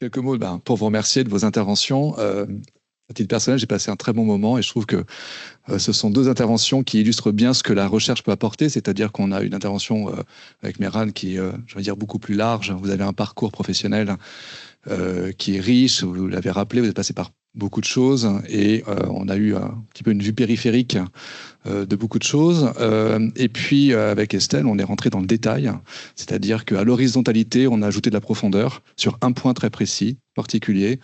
Quelques mots pour vous remercier de vos interventions. À titre personnel, j'ai passé un très bon moment et je trouve que ce sont deux interventions qui illustrent bien ce que la recherche peut apporter, c'est-à-dire qu'on a une intervention avec Mehran qui est, je vais dire, beaucoup plus large. Vous avez un parcours professionnel qui est riche, vous l'avez rappelé, vous êtes passé par beaucoup de choses et on a eu un petit peu une vue périphérique de beaucoup de choses. Et puis avec Estelle, on est rentré dans le détail, c'est-à-dire qu'à l'horizontalité, on a ajouté de la profondeur sur un point très précis, particulier.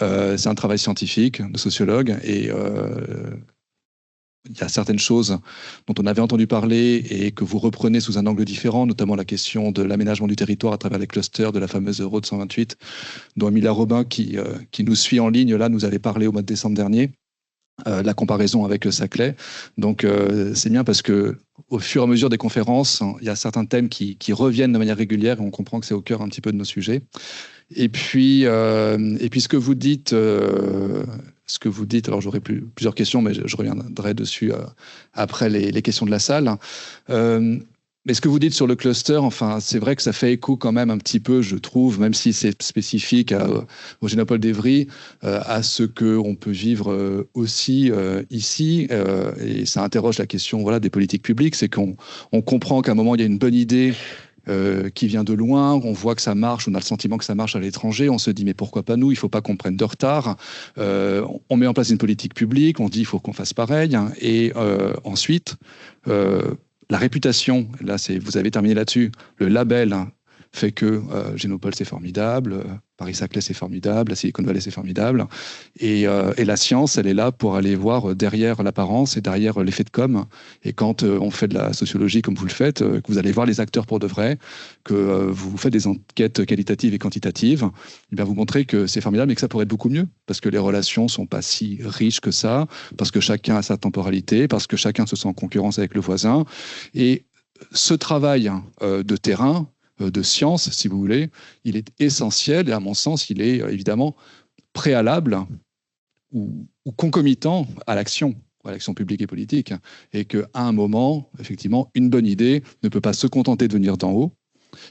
C'est un travail scientifique de sociologue et il y a certaines choses dont on avait entendu parler et que vous reprenez sous un angle différent, notamment la question de l'aménagement du territoire à travers les clusters de la fameuse Route 128, dont Emilia Robin, qui nous suit en ligne, là, nous avait parlé au mois de décembre dernier, la comparaison avec Saclay. Donc, c'est bien parce que au fur et à mesure des conférences, il y a certains thèmes qui reviennent de manière régulière et on comprend que c'est au cœur un petit peu de nos sujets. Et puis ce que vous dites, alors j'aurai plusieurs questions, mais je reviendrai dessus après les questions de la salle. Mais ce que vous dites sur le cluster, enfin, c'est vrai que ça fait écho quand même un petit peu, je trouve, même si c'est spécifique au Génopole d'Evry, à ce qu'on peut vivre aussi ici. Et ça interroge la question, voilà, des politiques publiques. C'est qu'on comprend qu'à un moment, il y a une bonne idée qui vient de loin, on voit que ça marche, on a le sentiment que ça marche à l'étranger, on se dit mais pourquoi pas nous, il ne faut pas qu'on prenne de retard, on met en place une politique publique, on dit il faut qu'on fasse pareil, hein, et ensuite, la réputation, là vous avez terminé là-dessus, le label hein, fait que Génopole c'est formidable, Paris-Saclay c'est formidable, la Silicon Valley c'est formidable, et la science elle est là pour aller voir derrière l'apparence et derrière l'effet de com, et quand on fait de la sociologie comme vous le faites, que vous allez voir les acteurs pour de vrai, que vous faites des enquêtes qualitatives et quantitatives, et bien vous montrez que c'est formidable mais que ça pourrait être beaucoup mieux, parce que les relations sont pas si riches que ça, parce que chacun a sa temporalité, parce que chacun se sent en concurrence avec le voisin, et ce travail de terrain, de science, si vous voulez, il est essentiel et à mon sens, il est évidemment préalable ou concomitant à l'action publique et politique. Et qu'à un moment, effectivement, une bonne idée ne peut pas se contenter de venir d'en haut.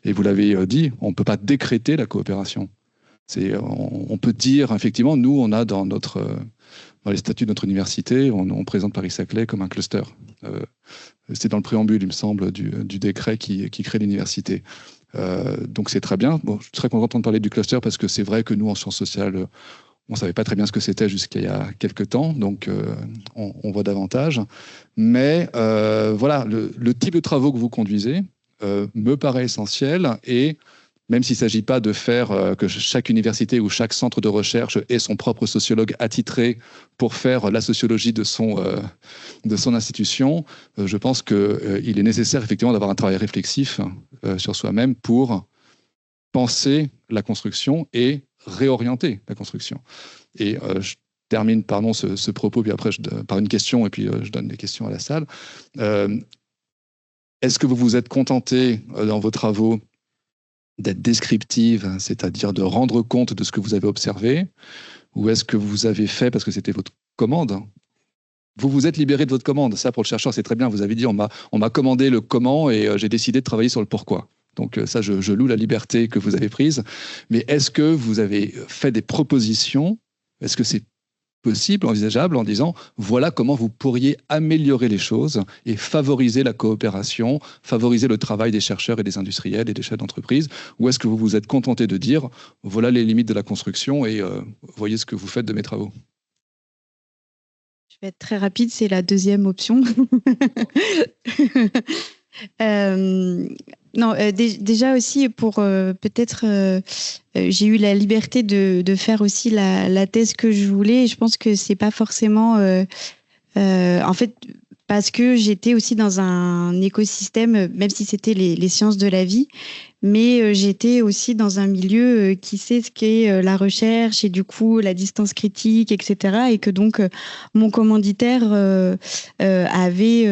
Et vous l'avez dit, on ne peut pas décréter la coopération. On peut dire, effectivement, nous, on a dans les statuts de notre université, on présente Paris-Saclay comme un cluster. C'est dans le préambule, il me semble, du décret qui crée l'université. Donc c'est très bien. Bon, je suis très content de parler du cluster parce que c'est vrai que nous, en sciences sociales, on ne savait pas très bien ce que c'était jusqu'à il y a quelques temps, donc on voit davantage. Mais voilà, le type de travaux que vous conduisez me paraît essentiel et même s'il ne s'agit pas de faire que chaque université ou chaque centre de recherche ait son propre sociologue attitré pour faire la sociologie de son institution, je pense qu'il est nécessaire effectivement d'avoir un travail réflexif sur soi-même pour penser la construction et réorienter la construction. Et je termine ce propos, puis après par une question, et puis je donne des questions à la salle. Est-ce que vous vous êtes contenté dans vos travaux d'être descriptive, c'est-à-dire de rendre compte de ce que vous avez observé, ou est-ce que vous avez fait, parce que c'était votre commande, vous vous êtes libéré de votre commande. Ça, pour le chercheur, c'est très bien. Vous avez dit, on m'a commandé le comment et j'ai décidé de travailler sur le pourquoi. Donc ça, je loue la liberté que vous avez prise. Mais est-ce que vous avez fait des propositions? Est-ce que c'est possible, envisageable, en disant voilà comment vous pourriez améliorer les choses et favoriser la coopération, favoriser le travail des chercheurs et des industriels et des chefs d'entreprise, ou est-ce que vous vous êtes contenté de dire voilà les limites de la construction et voyez ce que vous faites de mes travaux? Je vais être très rapide, c'est la deuxième option. Non, déjà aussi pour peut-être j'ai eu la liberté de faire aussi la thèse que je voulais et je pense que c'est pas forcément en fait parce que j'étais aussi dans un écosystème, même si c'était les sciences de la vie, mais j'étais aussi dans un milieu qui sait ce qu'est la recherche et du coup la distance critique, etc. Et que donc mon commanditaire avait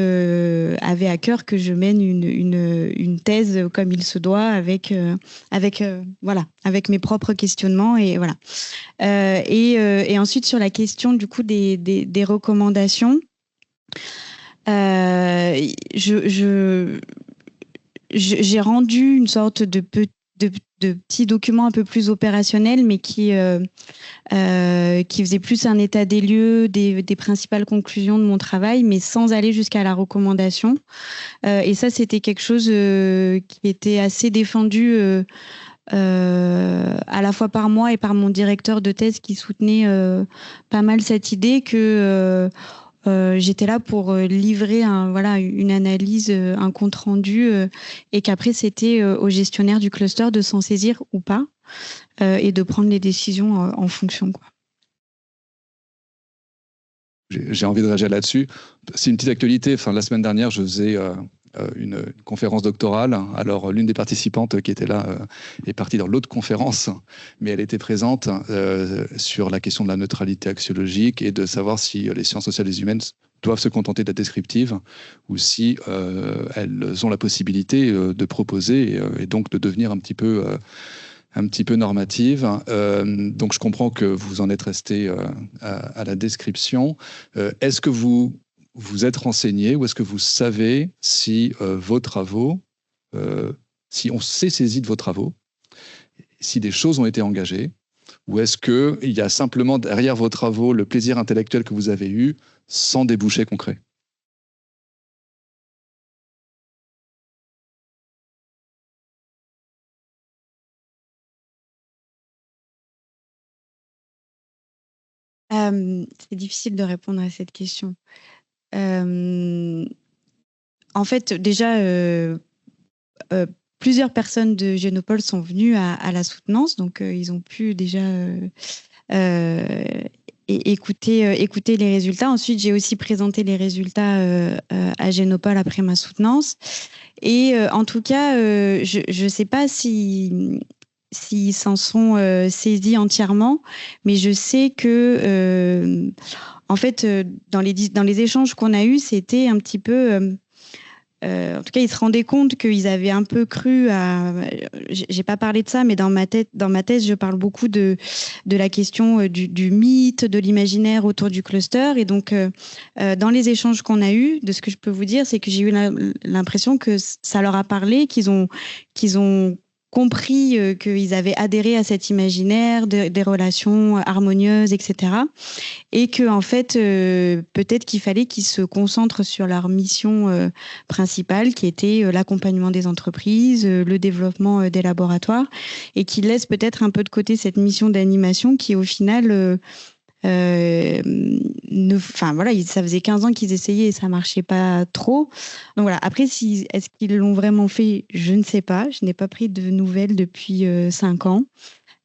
à cœur que je mène une thèse comme il se doit avec mes propres questionnements et voilà. Et ensuite sur la question du coup des recommandations. J'ai rendu une sorte de de petits documents un peu plus opérationnels, mais qui faisaient plus un état des lieux, des principales conclusions de mon travail, mais sans aller jusqu'à la recommandation. Et ça, c'était quelque chose qui était assez défendu à la fois par moi et par mon directeur de thèse qui soutenait pas mal cette idée que j'étais là pour livrer une analyse, un compte rendu, et qu'après c'était au gestionnaire du cluster de s'en saisir ou pas, et de prendre les décisions en fonction, quoi. J'ai envie de réagir là-dessus. C'est une petite actualité. Enfin, la semaine dernière, je faisais une conférence doctorale. Alors, l'une des participantes qui était là est partie dans l'autre conférence, mais elle était présente sur la question de la neutralité axiologique et de savoir si les sciences sociales et humaines doivent se contenter de la descriptive ou si elles ont la possibilité de proposer et donc de devenir un petit peu normative. Donc, je comprends que vous en êtes resté à la description. Est-ce que vous êtes renseigné ou est-ce que vous savez si vos travaux, si on s'est saisi de vos travaux, si des choses ont été engagées, ou est-ce qu'il y a simplement derrière vos travaux le plaisir intellectuel que vous avez eu sans débouché concret ? C'est difficile de répondre à cette question. En fait, déjà, plusieurs personnes de Génopole sont venues à la soutenance, donc ils ont pu déjà écouter les résultats. Ensuite, j'ai aussi présenté les résultats à Génopole après ma soutenance. Et en tout cas, je ne sais pas s'ils s'en sont saisis entièrement, mais je sais que, en fait, dans les échanges qu'on a eus, c'était un petit peu... en tout cas, ils se rendaient compte qu'ils avaient un peu cru à. J'ai pas parlé de ça, mais dans ma thèse, je parle beaucoup de la question du mythe, de l'imaginaire autour du cluster. Et donc, dans les échanges qu'on a eus, de ce que je peux vous dire, c'est que j'ai eu l'impression que ça leur a parlé, qu'ils ont compris qu'ils avaient adhéré à cet imaginaire, des relations harmonieuses, etc. Et que en fait, peut-être qu'il fallait qu'ils se concentrent sur leur mission principale, qui était l'accompagnement des entreprises, le développement des laboratoires, et qu'ils laissent peut-être un peu de côté cette mission d'animation qui, au final, ça faisait 15 ans qu'ils essayaient et ça marchait pas trop. Donc voilà. Après, est-ce qu'ils l'ont vraiment fait? Je ne sais pas. Je n'ai pas pris de nouvelles depuis 5 ans.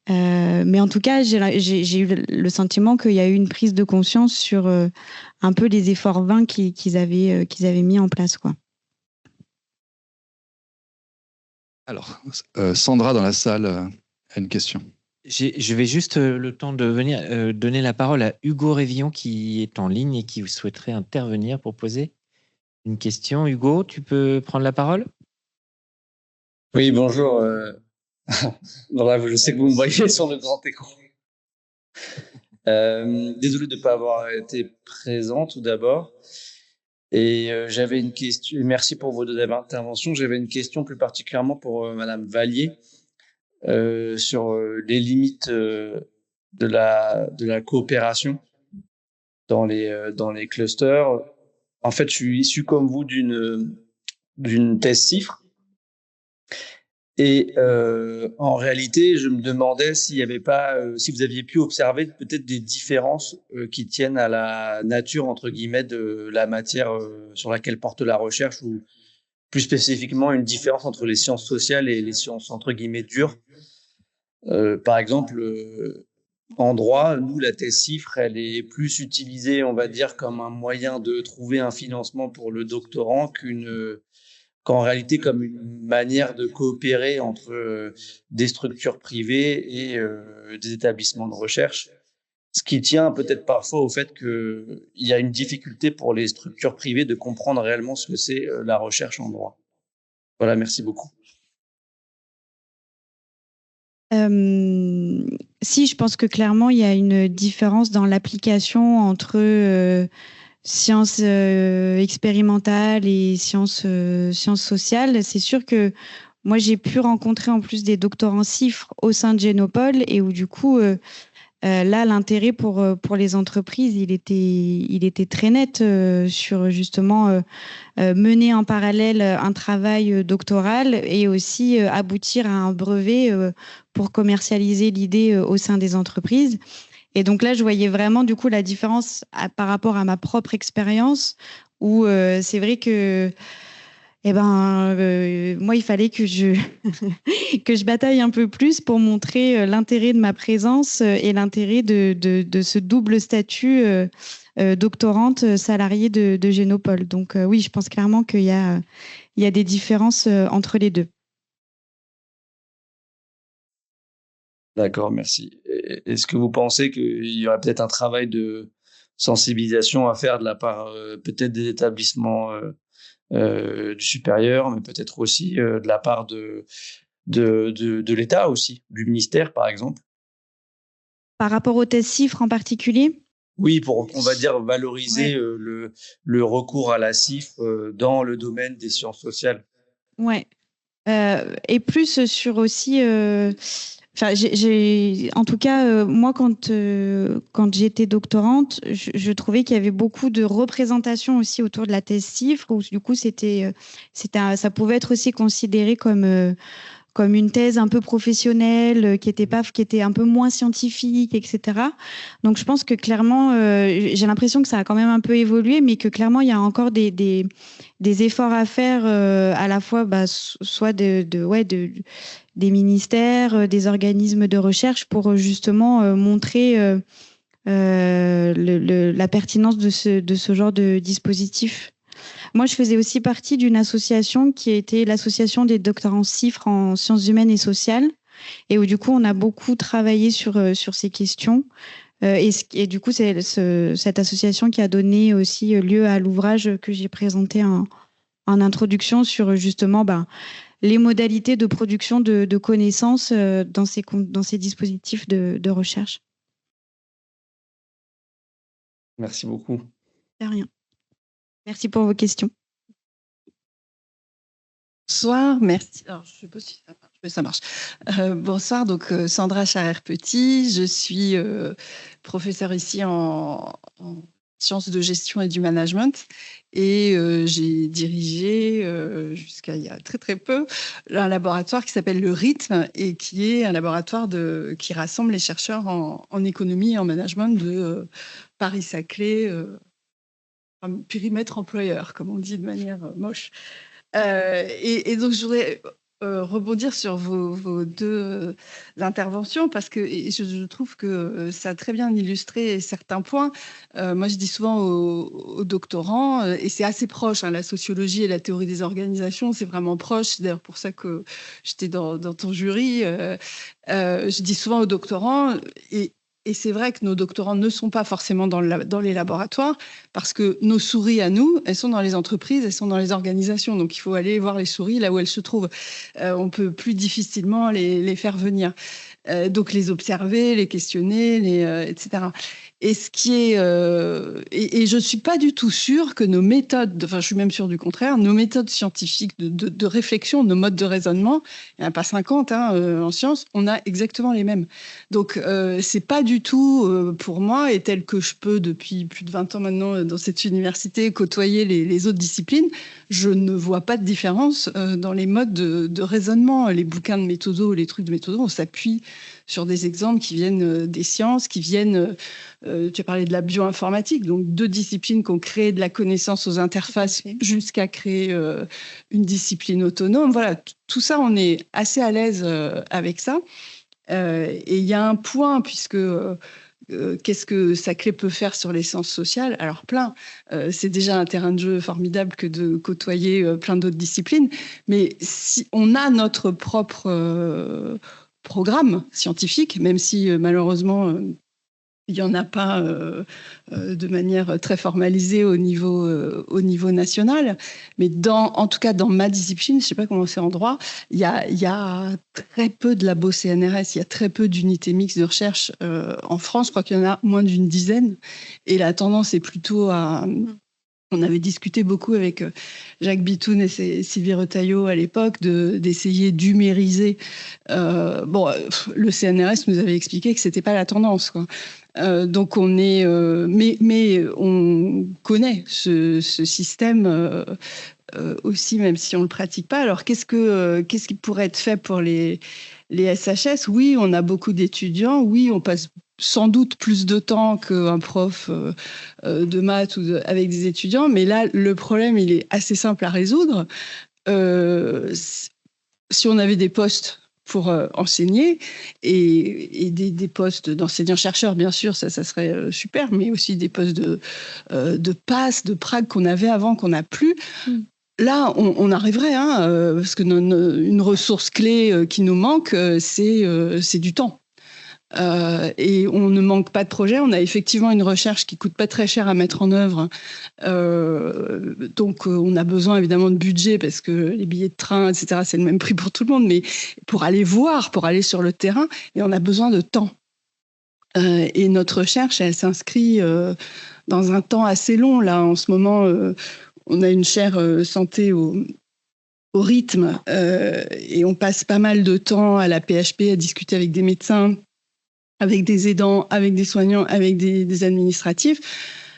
Mais en tout cas, j'ai eu le sentiment qu'il y a eu une prise de conscience sur un peu les efforts vains qu'ils avaient mis en place, quoi. Alors, Sandra dans la salle a une question. Je vais juste le temps de venir donner la parole à Hugo Révillon qui est en ligne et qui souhaiterait intervenir pour poser une question. Hugo, tu peux prendre la parole? Oui, bonjour. Voilà, je sais que vous me voyez sur le grand écran. Désolé de ne pas avoir été présent tout d'abord. Et j'avais une question. Merci pour vos deux interventions. J'avais une question plus particulièrement pour Madame Vallier sur les limites de la coopération dans les clusters. En fait, je suis issu comme vous d'une thèse CIFRE. Et en réalité, je me demandais s'il y avait pas, si vous aviez pu observer peut-être des différences qui tiennent à la nature entre guillemets de la matière sur laquelle porte la recherche, ou plus spécifiquement une différence entre les sciences sociales et les sciences entre guillemets dures. Par exemple, en droit, nous, la thèse CIFRE, elle est plus utilisée, on va dire, comme un moyen de trouver un financement pour le doctorant qu'en réalité comme une manière de coopérer entre des structures privées et des établissements de recherche, ce qui tient peut-être parfois au fait qu'il y a une difficulté pour les structures privées de comprendre réellement ce que c'est la recherche en droit. Voilà, merci beaucoup. Si, je pense que clairement, il y a une différence dans l'application entre sciences expérimentales et sciences sociales. C'est sûr que moi, j'ai pu rencontrer en plus des doctorants CIFRE au sein de Génopole et où du coup, là, l'intérêt pour les entreprises, il était très net sur justement mener en parallèle un travail doctoral et aussi aboutir à un brevet pour commercialiser l'idée au sein des entreprises. Et donc là, je voyais vraiment du coup la différence par rapport à ma propre expérience où c'est vrai que moi, il fallait que que je bataille un peu plus pour montrer l'intérêt de ma présence et l'intérêt de ce double statut doctorante salariée de Génopole. Donc oui, je pense clairement qu'il y a des différences entre les deux. D'accord, merci. Est-ce que vous pensez qu'il y aurait peut-être un travail de sensibilisation à faire de la part peut-être des établissements du supérieur, mais peut-être aussi de la part de l'État aussi, du ministère par exemple? Par rapport aux tests CIFRE en particulier? Oui, pour, on va dire, valoriser le recours à la CIFRE dans le domaine des sciences sociales. Ouais. Et plus sur aussi... Enfin, en tout cas, moi, quand j'étais doctorante, je trouvais qu'il y avait beaucoup de représentation aussi autour de la thèse CIFRE, où du coup, ça pouvait être aussi considéré comme une thèse un peu professionnelle, qui était un peu moins scientifique, etc. Donc, je pense que clairement, j'ai l'impression que ça a quand même un peu évolué, mais que clairement, il y a encore des efforts à faire, à la fois, soit des ministères, des organismes de recherche pour justement montrer la pertinence de ce genre de dispositif. Moi, je faisais aussi partie d'une association qui était l'association des doctorants CIFRE en sciences humaines et sociales, et où du coup, on a beaucoup travaillé sur ces questions. Et du coup, c'est cette association qui a donné aussi lieu à l'ouvrage que j'ai présenté en introduction sur justement les modalités de production de connaissances dans ces dispositifs de recherche. Merci beaucoup. De rien. Merci pour vos questions. Bonsoir, merci. Alors, je ne sais pas si ça marche, mais ça marche. Bonsoir, donc Sandra Charrère-Petit. Je suis professeure ici en sciences de gestion et du management. Et j'ai dirigé, jusqu'à il y a très très peu, un laboratoire qui s'appelle le Rythme et qui est un laboratoire qui rassemble les chercheurs en économie et en management de Paris-Saclay, périmètre employeur, comme on dit de manière moche. Et donc, je voudrais rebondir sur vos deux interventions parce que je trouve que ça a très bien illustré certains points. Moi, je dis souvent aux doctorants, et c'est assez proche, hein, la sociologie et la théorie des organisations, c'est vraiment proche. C'est d'ailleurs pour ça que j'étais dans ton jury. Je dis souvent aux doctorants, et c'est vrai que nos doctorants ne sont pas forcément dans les laboratoires parce que nos souris à nous, elles sont dans les entreprises, elles sont dans les organisations. Donc, il faut aller voir les souris là où elles se trouvent. On peut plus difficilement les faire venir. Donc, les observer, les questionner, etc. Et ce qui est, et je suis pas du tout sûre que nos méthodes, enfin, je suis même sûre du contraire, nos méthodes scientifiques de réflexion, nos modes de raisonnement, il n'y en a pas 50 en sciences, on a exactement les mêmes. Donc, c'est pas du tout pour moi, et tel que je peux depuis plus de 20 ans maintenant dans cette université côtoyer les autres disciplines, je ne vois pas de différence dans les modes de raisonnement. Les bouquins de méthodo, les trucs de méthodo, on s'appuie sur des exemples qui viennent des sciences, qui viennent, tu as parlé de la bioinformatique, donc deux disciplines qui ont créé de la connaissance aux interfaces jusqu'à créer une discipline autonome. Voilà, tout ça, on est assez à l'aise avec ça. Et il y a un point, puisque qu'est-ce que Saclay peut faire sur les sciences sociales? Alors plein, c'est déjà un terrain de jeu formidable que de côtoyer plein d'autres disciplines, mais si on a notre propre programme scientifique, même si malheureusement il n'y en a pas de manière très formalisée au niveau national. Mais en tout cas, dans ma discipline, je ne sais pas comment c'est en droit, il y a très peu de labos CNRS, il y a très peu d'unités mixtes de recherche en France. Je crois qu'il y en a moins d'une dizaine. Et la tendance est plutôt à On avait discuté beaucoup avec Jacques Bitoun et Sylvie Retailleau à l'époque d'essayer d'humériser. Le CNRS nous avait expliqué que c'était pas la tendance, quoi. Donc on est, mais on connaît ce système aussi, même si on le pratique pas. Alors qu'est-ce qui pourrait être fait pour les SHS? Oui, on a beaucoup d'étudiants. Oui, on passe sans doute plus de temps qu'un prof de maths avec des étudiants, mais là, le problème, il est assez simple à résoudre. Si on avait des postes pour enseigner et des postes d'enseignants-chercheurs, bien sûr, ça serait super, mais aussi des postes de PASS, de prague qu'on avait avant, qu'on n'a plus. Là, on arriverait, parce que une ressource clé qui nous manque, c'est du temps. Et on ne manque pas de projet. On a effectivement une recherche qui coûte pas très cher à mettre en œuvre. Donc, on a besoin évidemment de budget parce que les billets de train, etc., c'est le même prix pour tout le monde. Mais pour aller voir, pour aller sur le terrain, et on a besoin de temps. Et notre recherche, elle s'inscrit dans un temps assez long. Là, en ce moment, on a une chaire santé au rythme et on passe pas mal de temps à la PHP à discuter avec des médecins, avec des aidants, avec des soignants, avec des administratifs.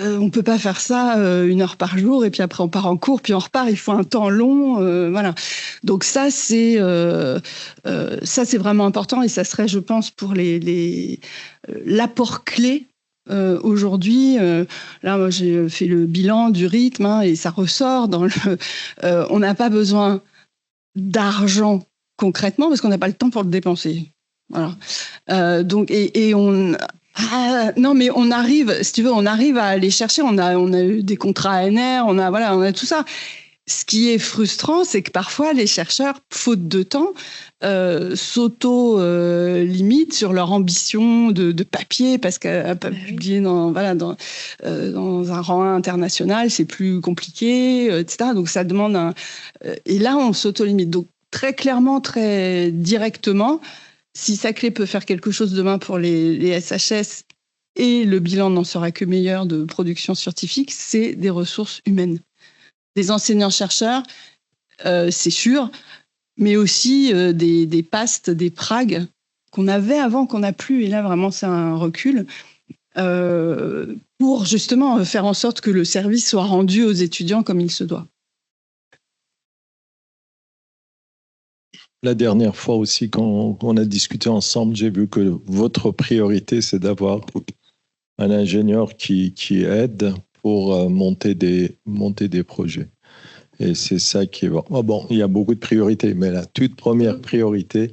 On peut pas faire ça 1 heure par jour et puis après on part en cours, puis on repart. Il faut un temps long, voilà. Donc ça c'est vraiment important et ça serait, je pense, pour l'apport clé. Aujourd'hui, là, moi, j'ai fait le bilan du rythme et ça ressort dans on n'a pas besoin d'argent concrètement parce qu'on n'a pas le temps pour le dépenser. Voilà. Donc, non, mais on arrive, si tu veux, on arrive à aller chercher. On a eu des contrats ANR, on a tout ça. Ce qui est frustrant, c'est que parfois les chercheurs, faute de temps, s'auto-limitent sur leur ambition de papier parce qu'à publier dans un rang 1 international, c'est plus compliqué, etc. Donc ça demande et là, on s'auto-limite. Donc très clairement, très directement, si Saclay peut faire quelque chose demain pour les SHS et le bilan n'en sera que meilleur de production scientifique, c'est des ressources humaines. Des enseignants-chercheurs, c'est sûr, mais aussi des PAST, des pragues qu'on avait avant, qu'on n'a plus. Et là, vraiment, c'est un recul pour justement faire en sorte que le service soit rendu aux étudiants comme il se doit. La dernière fois aussi, quand on a discuté ensemble, j'ai vu que votre priorité, c'est d'avoir un ingénieur qui aide pour monter des projets. Et c'est ça qui est bon. Bon, il y a beaucoup de priorités, mais la toute première priorité,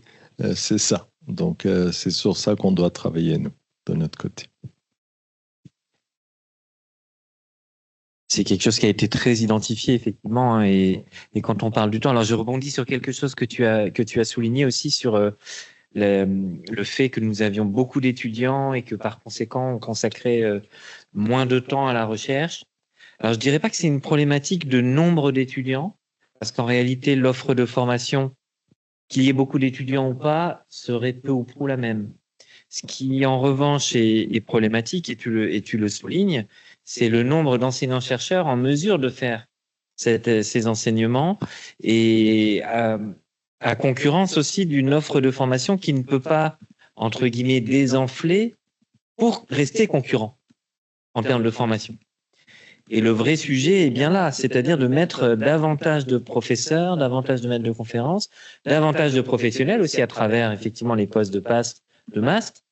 c'est ça. Donc, c'est sur ça qu'on doit travailler, nous, de notre côté. C'est quelque chose qui a été très identifié, effectivement. Hein, et quand on parle du temps, alors je rebondis sur quelque chose que tu as souligné aussi sur le fait que nous avions beaucoup d'étudiants et que par conséquent, on consacrait moins de temps à la recherche. Alors, je dirais pas que c'est une problématique de nombre d'étudiants, parce qu'en réalité, l'offre de formation, qu'il y ait beaucoup d'étudiants ou pas, serait peu ou prou la même. Ce qui, en revanche, est problématique, et tu le soulignes, c'est le nombre d'enseignants-chercheurs en mesure de faire ces enseignements et à concurrence aussi d'une offre de formation qui ne peut pas, entre guillemets, désenfler pour rester concurrent en termes de formation. Et le vrai sujet est bien là, c'est-à-dire de mettre davantage de professeurs, davantage de maîtres de conférences, davantage de professionnels aussi à travers effectivement les postes de PAST, de MAST,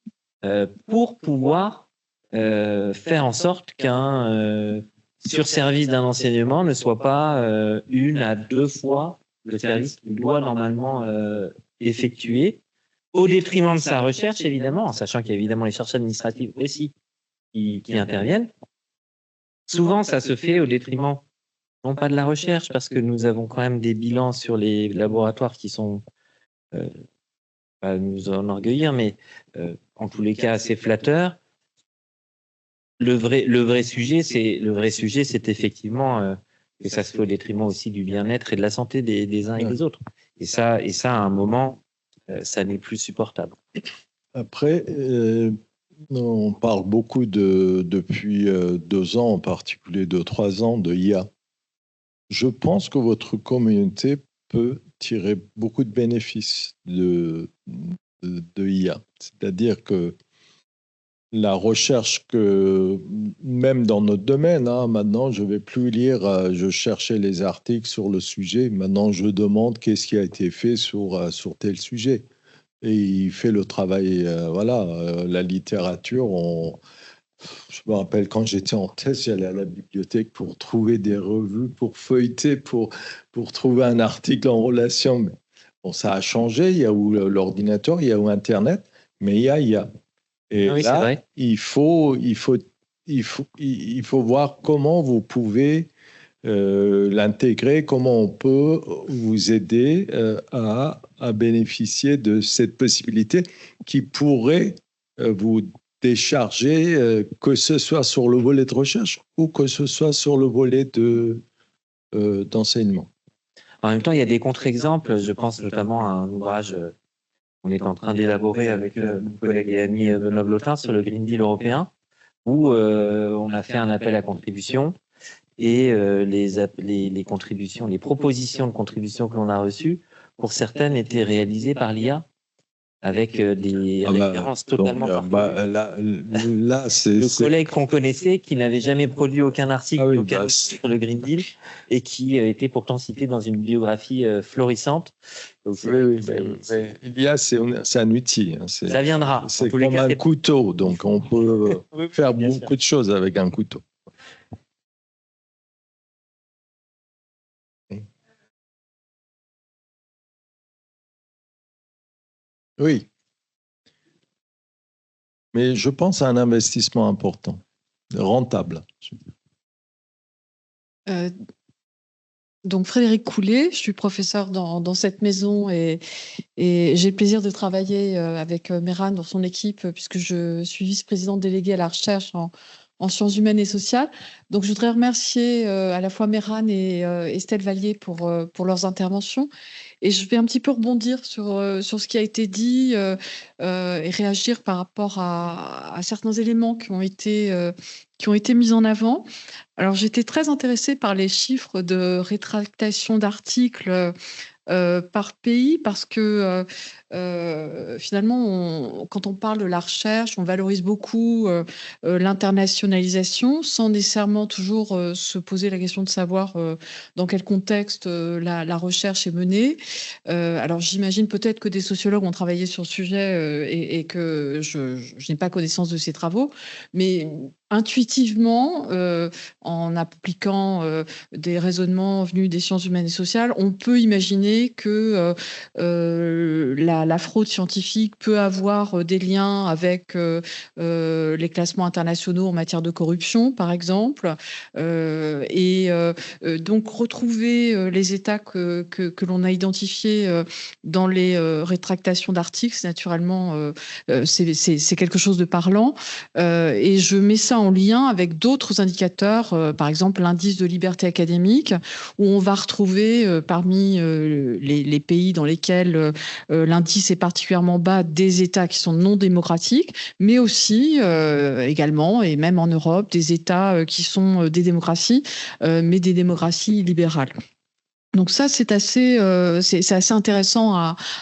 pour pouvoir faire en sorte qu'un surservice d'un enseignement ne soit pas 1 à 2 fois le service qu'il doit normalement effectuer, au détriment de sa recherche, évidemment, en sachant qu'il y a évidemment les chercheurs administratifs aussi qui interviennent. Souvent, ça se fait au détriment, non pas de la recherche, parce que nous avons quand même des bilans sur les laboratoires qui sont, pas nous enorgueillir, mais en tous les cas assez flatteurs. Le vrai sujet, c'est effectivement que ça se fait au détriment aussi du bien-être et de la santé des uns et des autres. Et ça, à un moment, ça n'est plus supportable. Après, On parle beaucoup depuis 2 ans, en particulier 2-3 ans, de IA. Je pense que votre communauté peut tirer beaucoup de bénéfices de IA. C'est-à-dire que la recherche que, même dans notre domaine, maintenant, je ne vais plus lire, je cherchais les articles sur le sujet, maintenant je demande qu'est-ce qui a été fait sur tel sujet. Et il fait le travail, la littérature. Je me rappelle quand j'étais en thèse, j'allais à la bibliothèque pour trouver des revues, pour feuilleter, pour trouver un article en relation. Mais bon, ça a changé, il y a eu l'ordinateur, il y a eu Internet, mais il y a. Et oui, là, vrai. il faut voir comment vous pouvez l'intégrer, comment on peut vous aider à bénéficier de cette possibilité qui pourrait vous décharger, que ce soit sur le volet de recherche ou que ce soit sur le volet d'enseignement. En même temps, il y a des contre-exemples. Je pense notamment à un ouvrage qu'on est en train d'élaborer avec mon collègue et ami Benoît Blotin sur le Green Deal européen, où on a fait un appel à contribution et les contributions, les propositions de contribution que l'on a reçues, pour certaines étaient réalisées par l'IA, avec des références totalement farfelues. Là, c'est le collègue qu'on connaissait, qui n'avait jamais produit aucun article sur le Green Deal, et qui était pourtant cité dans une biographie florissante. Donc, l'IA, c'est un outil. Ça viendra. C'est comme un couteau, donc on peut faire beaucoup de choses avec un couteau. Oui. Mais je pense à un investissement important, rentable. Donc Frédéric Coulet, je suis professeur dans cette maison et j'ai le plaisir de travailler avec Mehran dans son équipe puisque je suis vice-présidente déléguée à la recherche en sciences humaines et sociales. Donc je voudrais remercier à la fois Mehran et Estelle Vallier pour leurs interventions. Et je vais un petit peu rebondir sur ce qui a été dit et réagir par rapport à certains éléments qui ont été mis en avant. Alors, j'étais très intéressée par les chiffres de rétractation d'articles par pays parce que finalement, quand on parle de la recherche, on valorise beaucoup l'internationalisation sans nécessairement toujours se poser la question de savoir dans quel contexte la recherche est menée. Alors, j'imagine peut-être que des sociologues ont travaillé sur le sujet et que je n'ai pas connaissance de ces travaux, mais intuitivement, en appliquant des raisonnements venus des sciences humaines et sociales, on peut imaginer que la fraude scientifique peut avoir des liens avec les classements internationaux en matière de corruption, par exemple, et donc retrouver les états que l'on a identifiés dans les rétractations d'articles, naturellement, c'est quelque chose de parlant, et je mets ça en lien avec d'autres indicateurs, par exemple l'indice de liberté académique, où on va retrouver parmi les pays dans lesquels l'indice est particulièrement bas des États qui sont non démocratiques, mais aussi également, et même en Europe, des États qui sont des démocraties, mais des démocraties libérales. Donc ça, c'est assez intéressant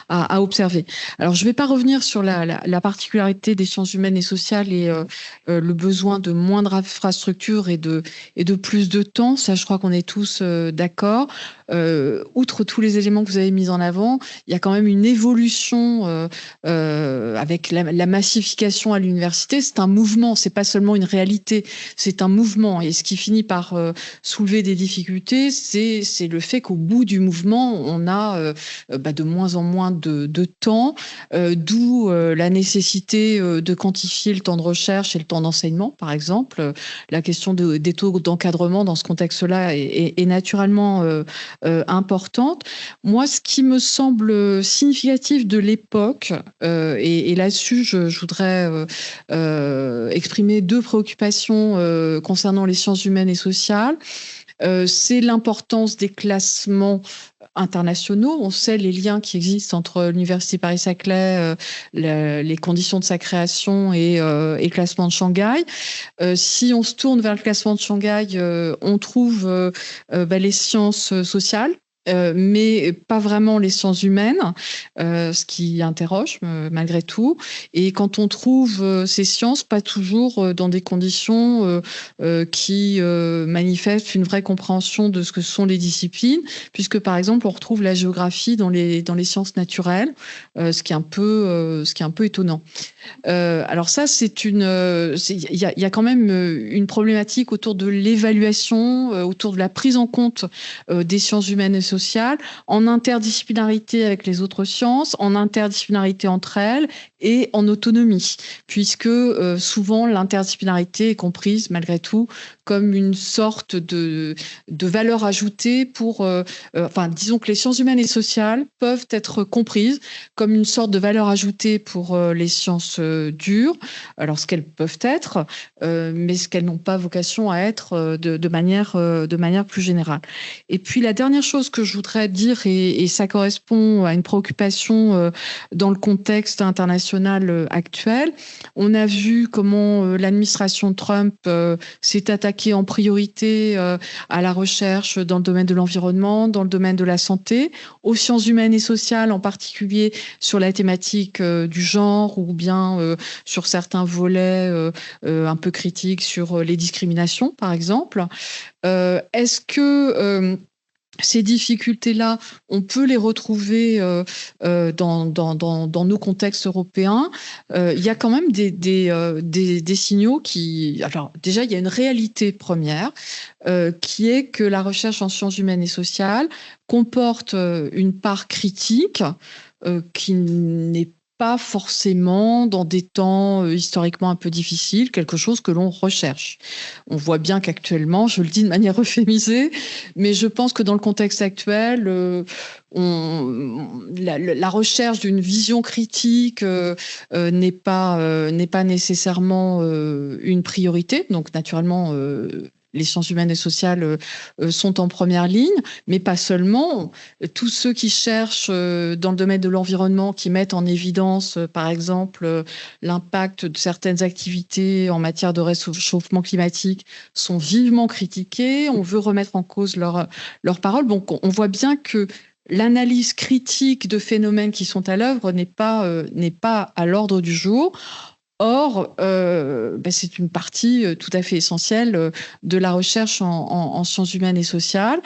à observer. Alors, je ne vais pas revenir sur la particularité des sciences humaines et sociales et le besoin de moindre infrastructure et de plus de temps. Ça, je crois qu'on est tous d'accord. Outre tous les éléments que vous avez mis en avant, il y a quand même une évolution avec la massification à l'université. C'est un mouvement, c'est pas seulement une réalité, c'est un mouvement. Et ce qui finit par soulever des difficultés, c'est le fait qu'au bout du mouvement, on a de moins en moins de temps, d'où la nécessité de quantifier le temps de recherche et le temps d'enseignement, par exemple. La question des taux d'encadrement dans ce contexte-là est naturellement importante. Moi, ce qui me semble significatif de l'époque, et là-dessus, je voudrais exprimer deux préoccupations concernant les sciences humaines et sociales. C'est l'importance des classements internationaux. On sait les liens qui existent entre l'Université Paris-Saclay, les conditions de sa création et le classement de Shanghai. Si on se tourne vers le classement de Shanghai, on trouve les sciences sociales, mais pas vraiment les sciences humaines, ce qui interroge malgré tout. Et quand on trouve ces sciences, pas toujours dans des conditions qui manifestent une vraie compréhension de ce que sont les disciplines, puisque par exemple on retrouve la géographie dans les sciences naturelles, ce qui est un peu étonnant. Alors ça, il y a quand même une problématique autour de l'évaluation, autour de la prise en compte des sciences humaines et sociales, en interdisciplinarité avec les autres sciences, en interdisciplinarité entre elles et en autonomie, puisque souvent l'interdisciplinarité est comprise malgré tout comme une sorte de valeur ajoutée pour... disons que les sciences humaines et sociales peuvent être comprises comme une sorte de valeur ajoutée pour les sciences dures, alors ce qu'elles peuvent être, mais ce qu'elles n'ont pas vocation à être de manière plus générale. Et puis la dernière chose que je voudrais dire, et ça correspond à une préoccupation dans le contexte international actuel, on a vu comment l'administration Trump s'est attaquée en priorité à la recherche dans le domaine de l'environnement, dans le domaine de la santé, aux sciences humaines et sociales, en particulier sur la thématique du genre ou bien sur certains volets un peu critiques sur les discriminations, par exemple. Est-ce que ces difficultés-là, on peut les retrouver dans nos contextes européens. Il y a quand même des signaux qui... Alors déjà, il y a une réalité première qui est que la recherche en sciences humaines et sociales comporte une part critique qui n'est pas forcément dans des temps historiquement un peu difficiles, quelque chose que l'on recherche. On voit bien qu'actuellement, je le dis de manière euphémisée, mais je pense que dans le contexte actuel, la recherche d'une vision critique n'est pas nécessairement une priorité. Donc naturellement, les sciences humaines et sociales sont en première ligne, mais pas seulement. Tous ceux qui cherchent dans le domaine de l'environnement, qui mettent en évidence, par exemple, l'impact de certaines activités en matière de réchauffement climatique, sont vivement critiqués. On veut remettre en cause leur parole. Donc, on voit bien que l'analyse critique de phénomènes qui sont à l'œuvre n'est pas à l'ordre du jour. Or, c'est une partie tout à fait essentielle de la recherche en sciences humaines et sociales.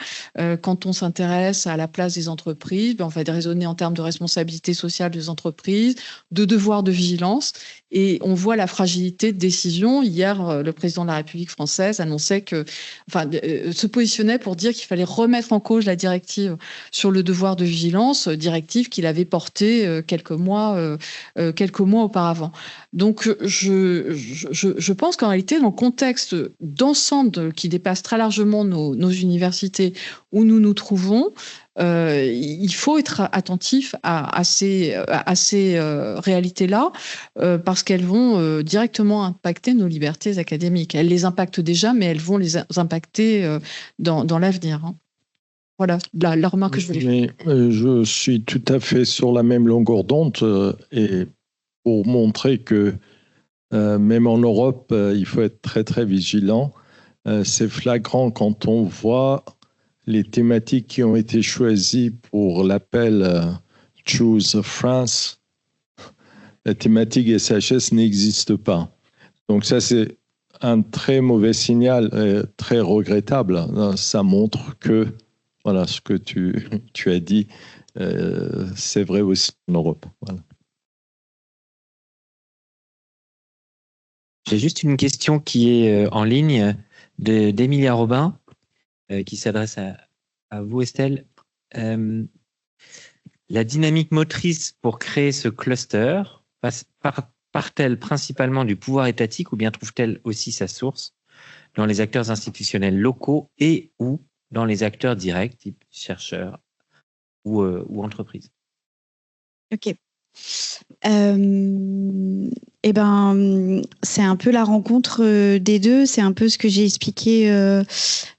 Quand on s'intéresse à la place des entreprises, on va raisonner en termes de responsabilité sociale des entreprises, de devoir de vigilance, et on voit la fragilité de décision. Hier, le président de la République française annonçait se positionnait pour dire qu'il fallait remettre en cause la directive sur le devoir de vigilance, directive qu'il avait portée quelques mois auparavant. Donc, je pense qu'en réalité, dans le contexte d'ensemble qui dépasse très largement nos universités où nous nous trouvons, il faut être attentif à ces réalités-là parce qu'elles vont directement impacter nos libertés académiques. Elles les impactent déjà, mais elles vont les impacter dans l'avenir. Voilà la remarque que je voulais faire. Je suis tout à fait sur la même longueur d'onde et pour montrer que même en Europe, il faut être très, très vigilant. C'est flagrant quand on voit les thématiques qui ont été choisies pour l'appel Choose France. La thématique SHS n'existe pas. Donc ça, c'est un très mauvais signal, très regrettable. Ça montre que, voilà, ce que tu as dit, c'est vrai aussi en Europe. Voilà. J'ai juste une question qui est en ligne d'Emilia Robin, qui s'adresse à vous, Estelle. La dynamique motrice pour créer ce cluster part-elle principalement du pouvoir étatique ou bien trouve-t-elle aussi sa source dans les acteurs institutionnels locaux et ou dans les acteurs directs, type chercheurs ou entreprises? Ok. Eh ben, c'est un peu la rencontre des deux. C'est un peu ce que j'ai expliqué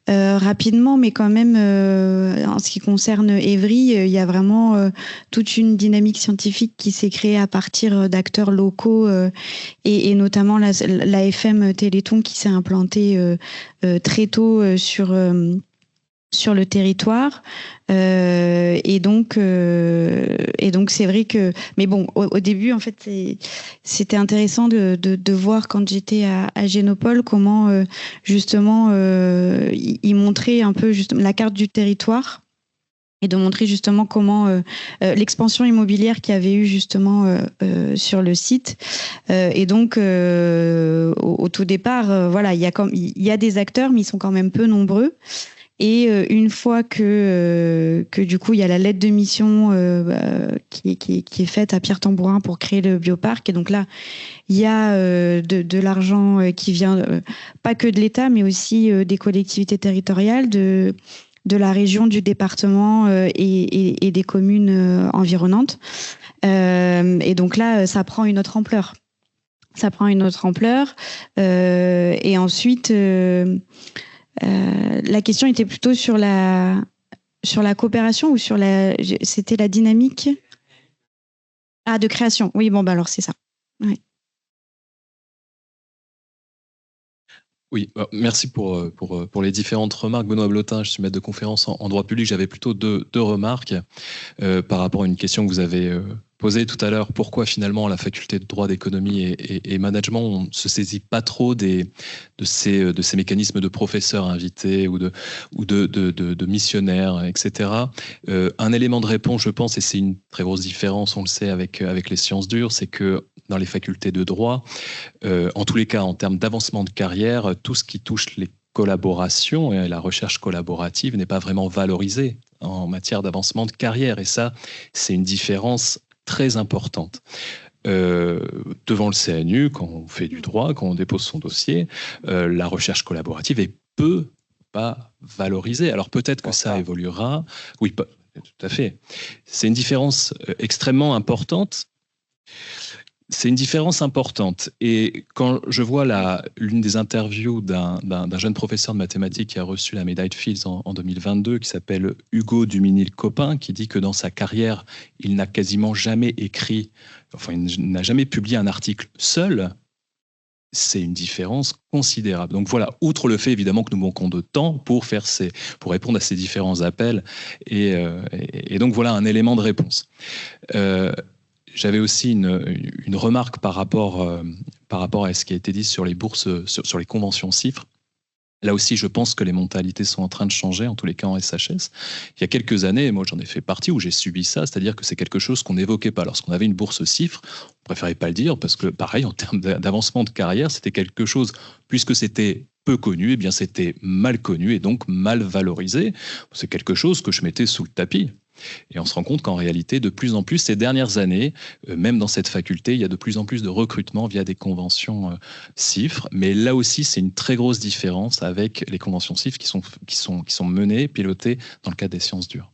rapidement, mais quand même, en ce qui concerne Evry, il y a vraiment toute une dynamique scientifique qui s'est créée à partir d'acteurs locaux et notamment la FM Téléthon qui s'est implantée très tôt sur le territoire. Et donc c'est vrai que, mais bon, au début, en fait, c'était intéressant de voir quand j'étais à Génopole comment justement ils montraient un peu juste la carte du territoire et de montrer justement comment l'expansion immobilière qu'il y avait eu justement sur le site. Et donc, au tout départ, voilà, il y a des acteurs, mais ils sont quand même peu nombreux. Et une fois que du coup il y a la lettre de mission qui est faite à Pierre Tambourin pour créer le bioparc, et donc là il y a de l'argent qui vient pas que de l'État, mais aussi des collectivités territoriales, de la région, du département et des communes environnantes. Et donc là ça prend une autre ampleur. Et ensuite la question était plutôt sur la coopération ou c'était la dynamique de création. Oui, bon, bah alors c'est ça. Ouais. Oui, merci pour les différentes remarques. Benoît Blotin, je suis maître de conférence en droit public. J'avais plutôt deux remarques par rapport à une question que vous avez posée tout à l'heure. Pourquoi finalement la faculté de droit d'économie et management, on ne se saisit pas trop de ces mécanismes de professeurs invités ou de missionnaires, etc. Un élément de réponse, je pense, et c'est une très grosse différence, on le sait avec les sciences dures, c'est que dans les facultés de droit, en tous les cas, en termes d'avancement de carrière, tout ce qui touche les collaborations et la recherche collaborative n'est pas vraiment valorisé en matière d'avancement de carrière. Et ça, c'est une différence très importante. Devant le CNU, quand on fait du droit, quand on dépose son dossier, la recherche collaborative est pas valorisée. Alors peut-être que ça évoluera. Oui, tout à fait. C'est une différence extrêmement importante. C'est une différence importante. Et quand je vois l'une des interviews d'un jeune professeur de mathématiques qui a reçu la médaille de Fields en 2022, qui s'appelle Hugo Duminil-Copin, qui dit que dans sa carrière, il n'a quasiment jamais écrit, enfin, il n'a jamais publié un article seul, c'est une différence considérable. Donc voilà, outre le fait évidemment que nous manquons de temps pour répondre à ces différents appels, et donc voilà un élément de réponse. J'avais aussi une remarque par rapport à ce qui a été dit sur les bourses, sur les conventions CIFRE. Là aussi, je pense que les mentalités sont en train de changer, en tous les cas en SHS. Il y a quelques années, moi j'en ai fait partie où j'ai subi ça, c'est-à-dire que c'est quelque chose qu'on n'évoquait pas. Lorsqu'on avait une bourse CIFRE, on préférait pas le dire parce que, pareil, en termes d'avancement de carrière, c'était quelque chose, puisque c'était peu connu, eh bien c'était mal connu et donc mal valorisé. C'est quelque chose que je mettais sous le tapis. Et on se rend compte qu'en réalité, de plus en plus, ces dernières années, même dans cette faculté, il y a de plus en plus de recrutement via des conventions CIFRE. Mais là aussi, c'est une très grosse différence avec les conventions CIFRE qui sont menées, pilotées dans le cadre des sciences dures.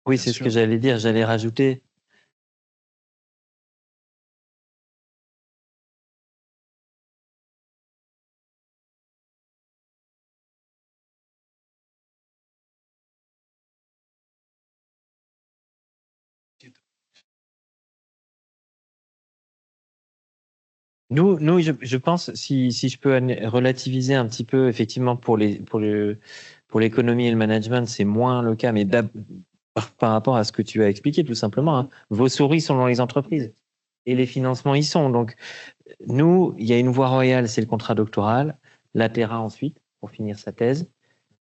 Oui, c'est ce que j'allais dire. J'allais rajouter. Nous, je pense, si je peux relativiser un petit peu, effectivement, pour l'économie et le management, c'est moins le cas, mais par rapport à ce que tu as expliqué, tout simplement, hein, vos souris sont dans les entreprises et les financements y sont. Donc, nous, il y a une voie royale, c'est le contrat doctoral, la Terra ensuite, pour finir sa thèse.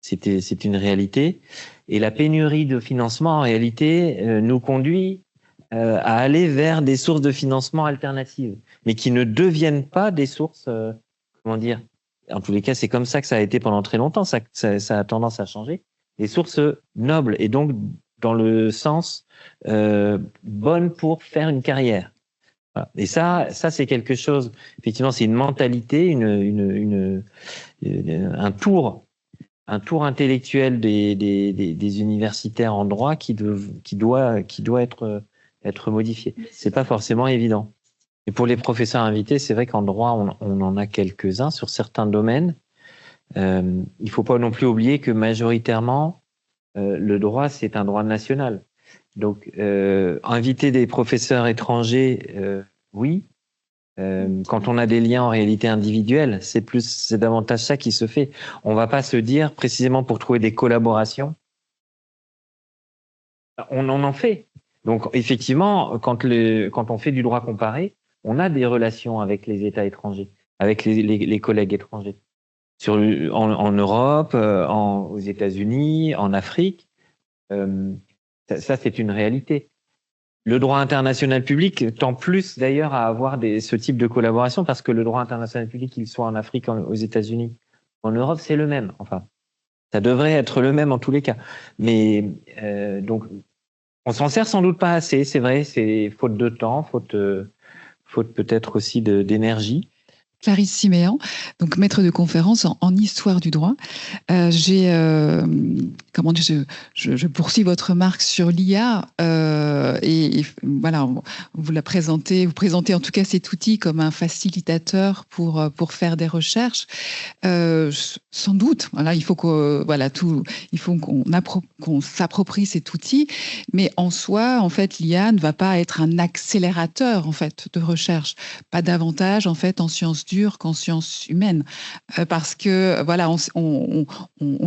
C'est une réalité. Et la pénurie de financement, en réalité, nous conduit à aller vers des sources de financement alternatives, mais qui ne deviennent pas des sources, comment dire, en tous les cas, c'est comme ça que ça a été pendant très longtemps, ça a tendance à changer, des sources nobles, et donc dans le sens bonnes pour faire une carrière. Voilà. Et ça c'est quelque chose, effectivement, c'est une mentalité, un tour un tour intellectuel des universitaires en droit qui doit être modifié. C'est pas forcément évident. Et pour les professeurs invités, c'est vrai qu'en droit, on en a quelques-uns sur certains domaines. Il faut pas non plus oublier que majoritairement, le droit, c'est un droit national. Donc, inviter des professeurs étrangers, oui. Quand on a des liens en réalité individuels, c'est davantage ça qui se fait. On va pas se dire précisément pour trouver des collaborations. On en fait. Donc, effectivement, quand on fait du droit comparé, on a des relations avec les États étrangers, avec les collègues étrangers, en Europe, aux États-Unis, en Afrique. Ça, c'est une réalité. Le droit international public tend plus d'ailleurs à avoir ce type de collaboration parce que le droit international public, qu'il soit en Afrique, aux États-Unis, en Europe, c'est le même. Enfin, ça devrait être le même en tous les cas. Mais donc, on s'en sert sans doute pas assez, c'est vrai. C'est faute de temps, faute peut-être aussi d'énergie. Clarisse Siméan, donc maître de conférence en histoire du droit. Je poursuis votre remarque sur l'IA et voilà, vous présentez en tout cas cet outil comme un facilitateur pour faire des recherches. Sans doute, voilà, il faut qu'on s'approprie cet outil, mais en soi, en fait, l'IA ne va pas être un accélérateur en fait de recherche, pas davantage en fait en sciences qu'en sciences humaines, parce que voilà, on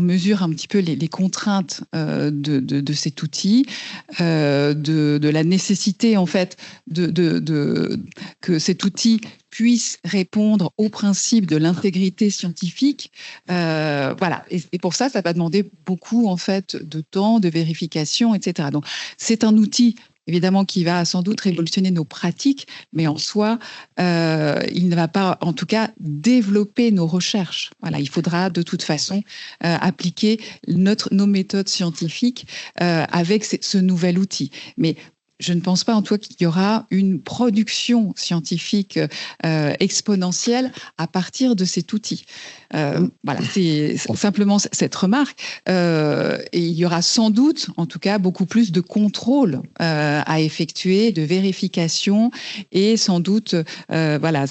mesure un petit peu les contraintes de cet outil, de la nécessité en fait que cet outil puisse répondre au principe de l'intégrité scientifique. Voilà, et pour ça va demander beaucoup en fait de temps, de vérification, etc. Donc c'est un outil évidemment qui va sans doute révolutionner nos pratiques, mais en soi, il ne va pas, en tout cas, développer nos recherches. Voilà, il faudra de toute façon appliquer nos méthodes scientifiques avec ce nouvel outil. Mais je ne pense pas en tout cas qu'il y aura une production scientifique exponentielle à partir de cet outil. Voilà, c'est simplement cette remarque. Et il y aura sans doute, en tout cas, beaucoup plus de contrôle à effectuer, de vérification, et sans doute, voilà,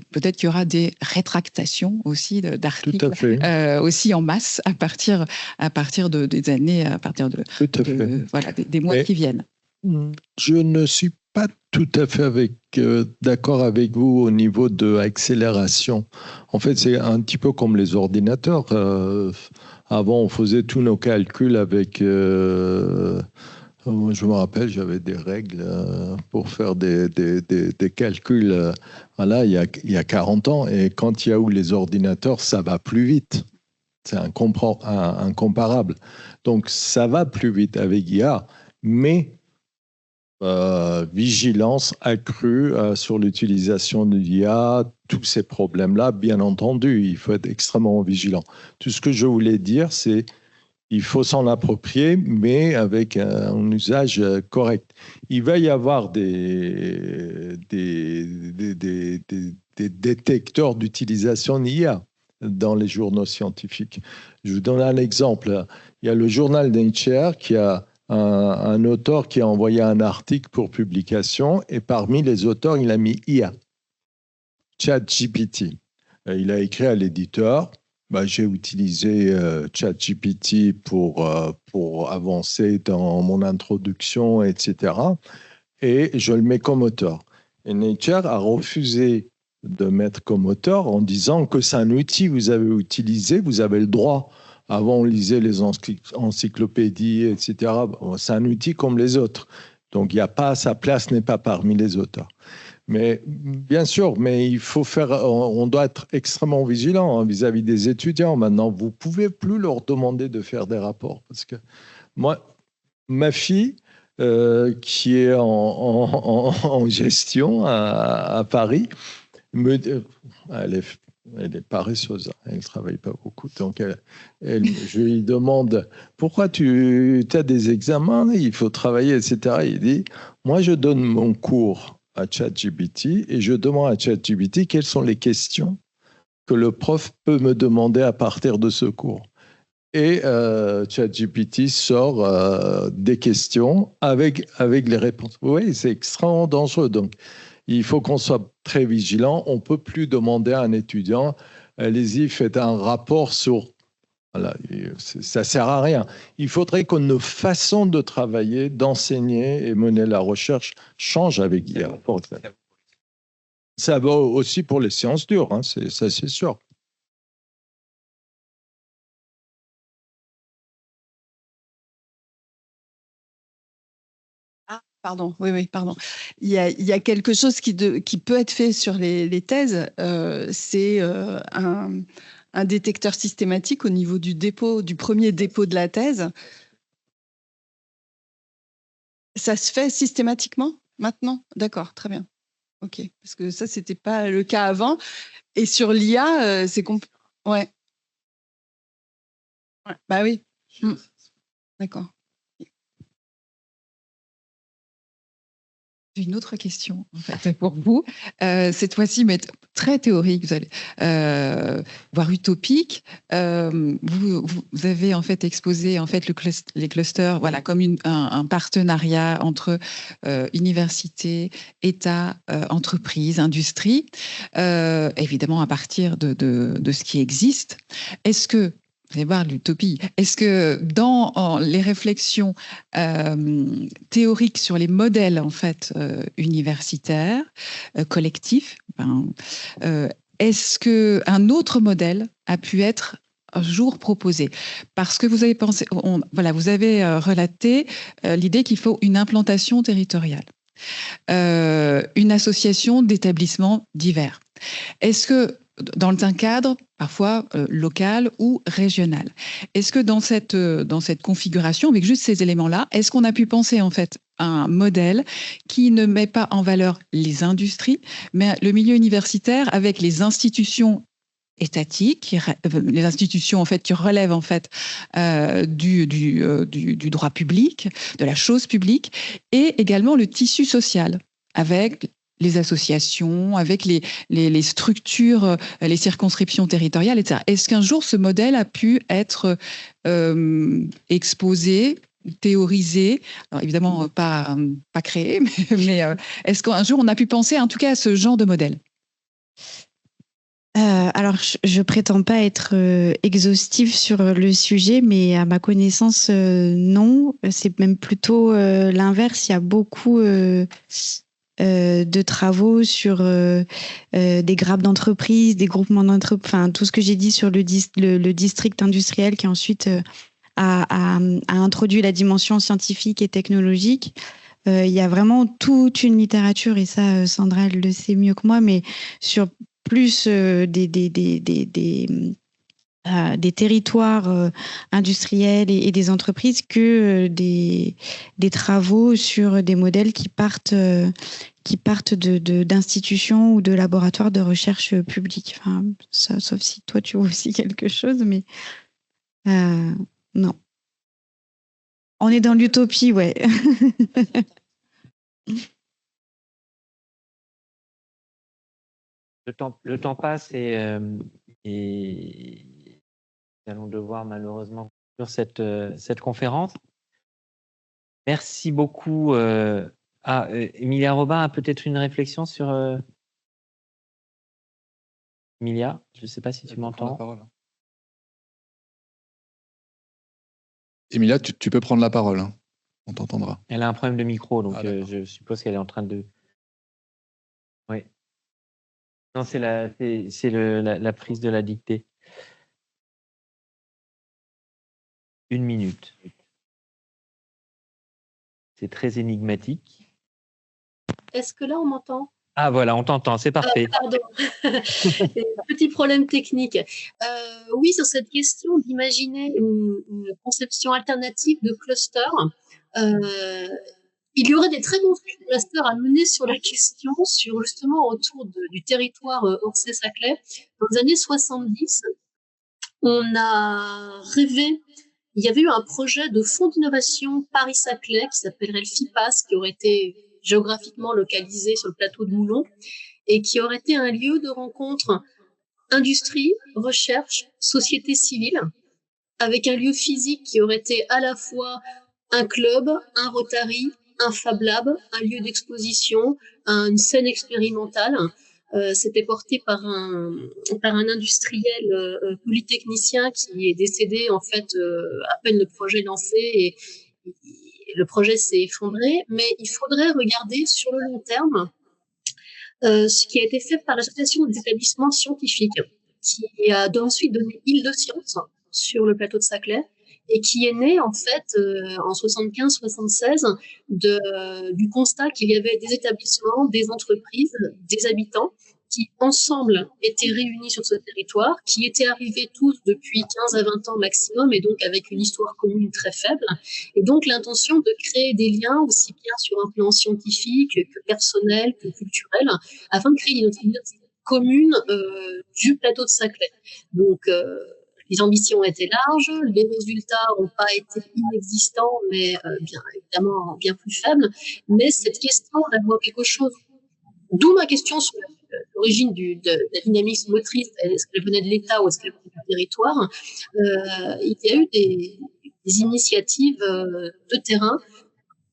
peut-être qu'il y aura des rétractations aussi d'articles, aussi en masse à partir des années, à partir voilà, des mois qui viennent. Je ne suis pas tout à fait d'accord avec vous au niveau de accélération. En fait, c'est un petit peu comme les ordinateurs. Avant, on faisait tous nos calculs avec... je me rappelle, j'avais des règles pour faire des calculs. Voilà, il y a 40 ans. Et quand il y a eu les ordinateurs, ça va plus vite. C'est incomparable. Donc, ça va plus vite avec IA, mais... vigilance accrue sur l'utilisation de l'IA, tous ces problèmes-là, bien entendu, il faut être extrêmement vigilant. Tout ce que je voulais dire, c'est qu'il faut s'en approprier, mais avec un usage correct. Il va y avoir des détecteurs d'utilisation d'IA dans les journaux scientifiques. Je vous donne un exemple. Il y a le journal Nature qui a un auteur qui a envoyé un article pour publication et parmi les auteurs, il a mis IA, ChatGPT. Il a écrit à l'éditeur, j'ai utilisé ChatGPT pour avancer dans mon introduction, etc. Et je le mets comme auteur. Et Nature a refusé de mettre comme auteur en disant que c'est un outil que vous avez utilisé, vous avez le droit. Avant, on lisait les encyclopédies, etc. C'est un outil comme les autres. Donc, il n'y a pas, sa place n'est pas parmi les auteurs. Mais bien sûr, mais on doit être extrêmement vigilant vis-à-vis des étudiants. Maintenant, vous ne pouvez plus leur demander de faire des rapports. Parce que moi, ma fille, qui est en gestion à Paris, elle est paresseuse, elle ne travaille pas beaucoup. Donc, je lui demande pourquoi tu as des examens, il faut travailler, etc. Il dit, moi, je donne mon cours à ChatGPT et je demande à ChatGPT quelles sont les questions que le prof peut me demander à partir de ce cours. et ChatGPT sort des questions avec les réponses. Oui, c'est extrêmement dangereux. Donc, il faut qu'on soit très vigilant. On ne peut plus demander à un étudiant, allez-y, faites un rapport sur... Voilà, ça ne sert à rien. Il faudrait que nos façons de travailler, d'enseigner et mener la recherche changent avec l'IA. Ça va aussi pour les sciences dures, hein, ça c'est sûr. Pardon, oui, pardon. Il y a quelque chose qui peut être fait sur les thèses, c'est un détecteur systématique au niveau du premier dépôt de la thèse. Ça se fait systématiquement maintenant? D'accord, très bien. Ok, parce que ça, c'était pas le cas avant. Et sur l'IA, c'est ouais. Bah oui. D'accord. J'ai une autre question en fait, pour vous. Cette fois-ci, mais très théorique, vous allez voire utopique. Vous avez en fait exposé en fait les clusters, voilà, comme un partenariat entre université, État, entreprise, industrie, évidemment à partir de ce qui existe. Est-ce que vous allez voir l'utopie. Est-ce que dans les réflexions théoriques sur les modèles en fait universitaires, collectifs, est-ce que un autre modèle a pu être un jour proposé? Parce que vous avez pensé, voilà, vous avez relaté l'idée qu'il faut une implantation territoriale, une association d'établissements divers. Est-ce que dans un cadre parfois local ou régional. Est-ce que dans cette configuration, avec juste ces éléments-là, est-ce qu'on a pu penser en fait à un modèle qui ne met pas en valeur les industries, mais le milieu universitaire avec les institutions étatiques, les institutions en fait qui relèvent en fait du droit public, de la chose publique, et également le tissu social avec les associations, avec les structures, les circonscriptions territoriales, etc. Est-ce qu'un jour, ce modèle a pu être exposé, théorisé? Alors, évidemment, pas créé, mais est-ce qu'un jour, on a pu penser, en tout cas, à ce genre de modèle? Alors, je prétends pas être exhaustive sur le sujet, mais à ma connaissance, non. C'est même plutôt l'inverse. Il y a beaucoup de travaux sur des grappes d'entreprises, des groupements d'entreprises, enfin tout ce que j'ai dit sur le district industriel qui ensuite a introduit la dimension scientifique et technologique. Il y a vraiment toute une littérature, et ça Sandra elle le sait mieux que moi, mais sur plus des territoires industriels et des entreprises que des travaux sur des modèles qui partent d'institutions ou de laboratoires de recherche publics. Enfin, ça, sauf si toi tu vois aussi quelque chose, mais non. On est dans l'utopie, ouais. Le temps passe et nous allons devoir malheureusement sur cette conférence. Merci beaucoup. Emilia Robin a peut-être une réflexion sur... Emilia, je ne sais pas si tu m'entends. Emilia, tu peux prendre la parole. Hein. On t'entendra. Elle a un problème de micro, donc je suppose qu'elle est en train de... Oui. Non, c'est la prise de la dictée. 1 minute. C'est très énigmatique. Est-ce que là, on m'entend? Ah voilà, on t'entend, c'est parfait. Pardon, petit problème technique. Oui, sur cette question d'imaginer une conception alternative de cluster, il y aurait des très bons clusters à mener sur la question, sur justement autour du territoire Orsay-Saclay. Dans les années 70, on a rêvé, il y avait eu un projet de fonds d'innovation Paris-Saclay qui s'appellerait le FIPAS, qui aurait été géographiquement localisé sur le plateau de Moulon et qui aurait été un lieu de rencontre industrie, recherche, société civile, avec un lieu physique qui aurait été à la fois un club, un Rotary, un Fab Lab, un lieu d'exposition, une scène expérimentale. C'était porté par un industriel polytechnicien qui est décédé en fait à peine le projet lancé et le projet s'est effondré. Mais il faudrait regarder sur le long terme ce qui a été fait par l'association des établissements scientifiques, qui a ensuite donné Île de Sciences sur le plateau de Saclay, et qui est né en fait en 75-76 du constat qu'il y avait des établissements, des entreprises, des habitants qui ensemble étaient réunis sur ce territoire, qui étaient arrivés tous depuis 15 à 20 ans maximum, et donc avec une histoire commune très faible, et donc l'intention de créer des liens aussi bien sur un plan scientifique que personnel, que culturel, afin de créer une identité commune du plateau de Saclay. Donc les ambitions étaient larges, les résultats n'ont pas été inexistants, mais bien évidemment bien plus faibles. Mais cette question d'avoir quelque chose, d'où ma question sur l'origine de la dynamisme motrice, est-ce qu'elle venait de l'État ou est-ce qu'elle venait du territoire, il y a eu des initiatives de terrain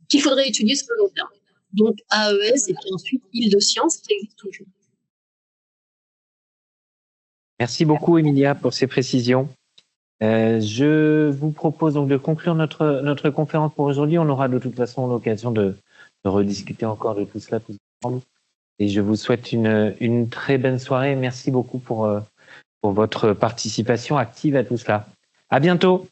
qu'il faudrait étudier sur le long terme. Donc AES et puis ensuite Île de Sciences qui existe toujours. Merci beaucoup, Emilia, pour ces précisions. Je vous propose donc de conclure notre conférence pour aujourd'hui. On aura de toute façon l'occasion de rediscuter encore de tout cela tous ensemble. Et je vous souhaite une très bonne soirée. Merci beaucoup pour votre participation active à tout cela. À bientôt.